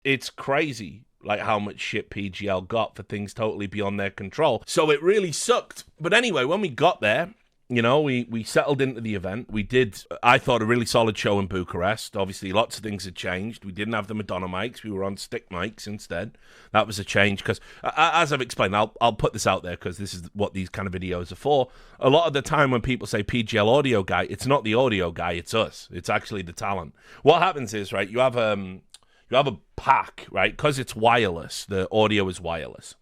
it's crazy, like how much shit PGL got for things totally beyond their control. So it really sucked. But anyway, when we got there, we settled into the event. We did, I thought, a really solid show in Bucharest. Obviously, lots of things had changed. We didn't have the Madonna mics. We were on stick mics instead. That was a change because, as I've explained, I'll put this out there because this is what these kind of videos are for. A lot of the time when people say PGL audio guy, it's not the audio guy, it's us. It's actually the talent. What happens is, right, you have a pack, right? Because it's wireless, the audio is wireless.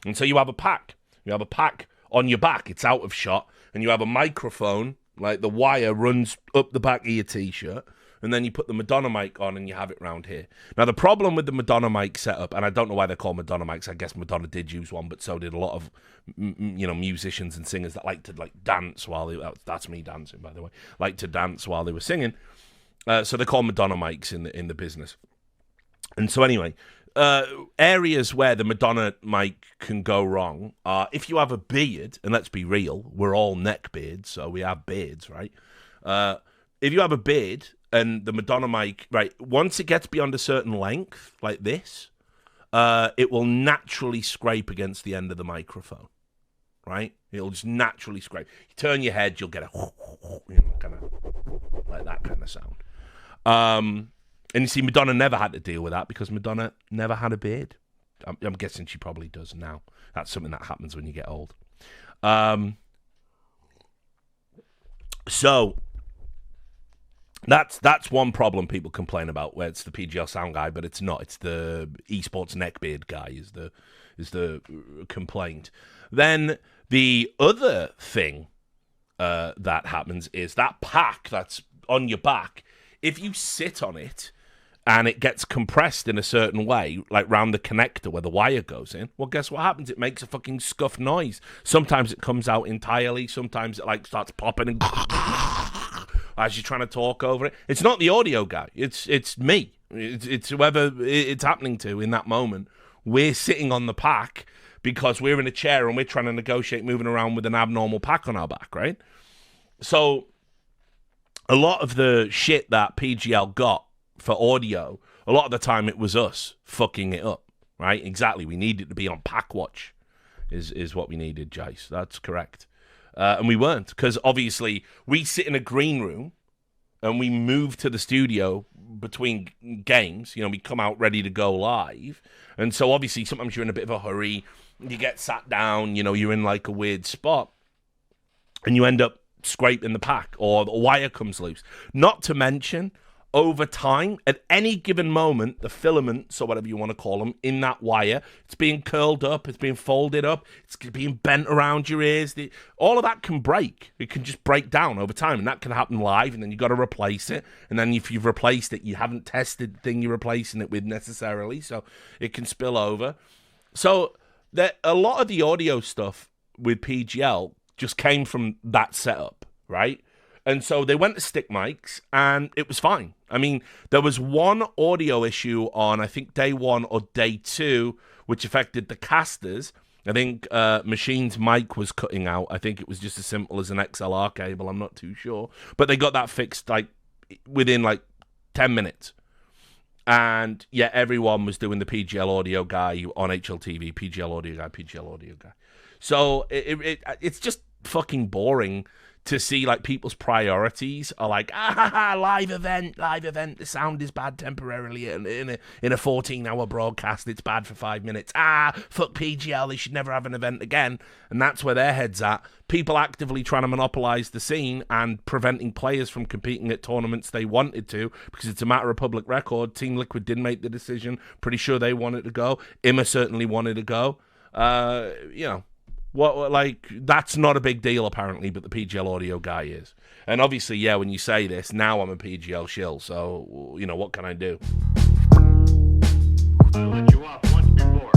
And so you have a pack. You have a pack on your back. It's out of shot. And you have a microphone, like the wire runs up the back of your T-shirt, and then you put the Madonna mic on and you have it round here. Now, the problem with the Madonna mic setup, and I don't know why they're called Madonna mics. I guess Madonna did use one, but so did a lot of, musicians and singers that like to, dance while they... That's me dancing, by the way. Like to dance while they were singing. So they're called Madonna mics in the business. And so anyway... areas where the Madonna mic can go wrong are if you have a beard, and let's be real, we're all neck beards, so we have beards, right? If you have a beard and the Madonna mic, right, once it gets beyond a certain length, like this, it will naturally scrape against the end of the microphone, right? It'll just naturally scrape. You turn your head, you'll get a, kind of like that kind of sound. And you see, Madonna never had to deal with that because Madonna never had a beard. I'm guessing she probably does now. That's something that happens when you get old. So that's one problem people complain about, where it's the PGL sound guy, but it's not. It's the esports neckbeard guy is the complaint. Then the other thing that happens is that pack that's on your back. If you sit on it and it gets compressed in a certain way, like round the connector where the wire goes in, well, guess what happens? It makes a fucking scuffed noise. Sometimes it comes out entirely. Sometimes it starts popping and as you're trying to talk over it. It's not the audio guy. It's me. It's whoever it's happening to in that moment. We're sitting on the pack because we're in a chair and we're trying to negotiate moving around with an abnormal pack on our back, right? So a lot of the shit that PGL got for audio, a lot of the time it was us fucking it up, right? Exactly. We needed to be on pack watch is what we needed, Jace. That's correct. And we weren't, because obviously we sit in a green room and we move to the studio between games. We come out ready to go live. And so obviously sometimes you're in a bit of a hurry. You get sat down, you're in like a weird spot and you end up scraping the pack or the wire comes loose. Not to mention, over time, at any given moment, the filaments, or whatever you want to call them, in that wire, it's being curled up, it's being folded up, it's being bent around your ears. All of that can break. It can just break down over time, and that can happen live, and then you've got to replace it. And then if you've replaced it, you haven't tested the thing you're replacing it with necessarily, so it can spill over. So a lot of the audio stuff with PGL just came from that setup, right? And so they went to stick mics, and it was fine. I mean, there was one audio issue on, I think, day 1 or day 2, which affected the casters. I think Machine's mic was cutting out. I think it was just as simple as an XLR cable. I'm not too sure. But they got that fixed, within, 10 minutes. And, yeah, everyone was doing the PGL audio guy on HLTV, PGL audio guy, PGL audio guy. So it's just fucking boring to see people's priorities are live event, the sound is bad temporarily in a 14-hour broadcast, it's bad for 5 minutes, fuck PGL, they should never have an event again. And that's where their head's at. People actively trying to monopolize the scene and preventing players from competing at tournaments they wanted to, because it's a matter of public record. Team Liquid didn't make the decision, pretty sure they wanted to go, IMA certainly wanted to go. That's not a big deal apparently, but the PGL audio guy is. And obviously, yeah, when you say this, now I'm a PGL shill, so, what can I do? I let you off once before.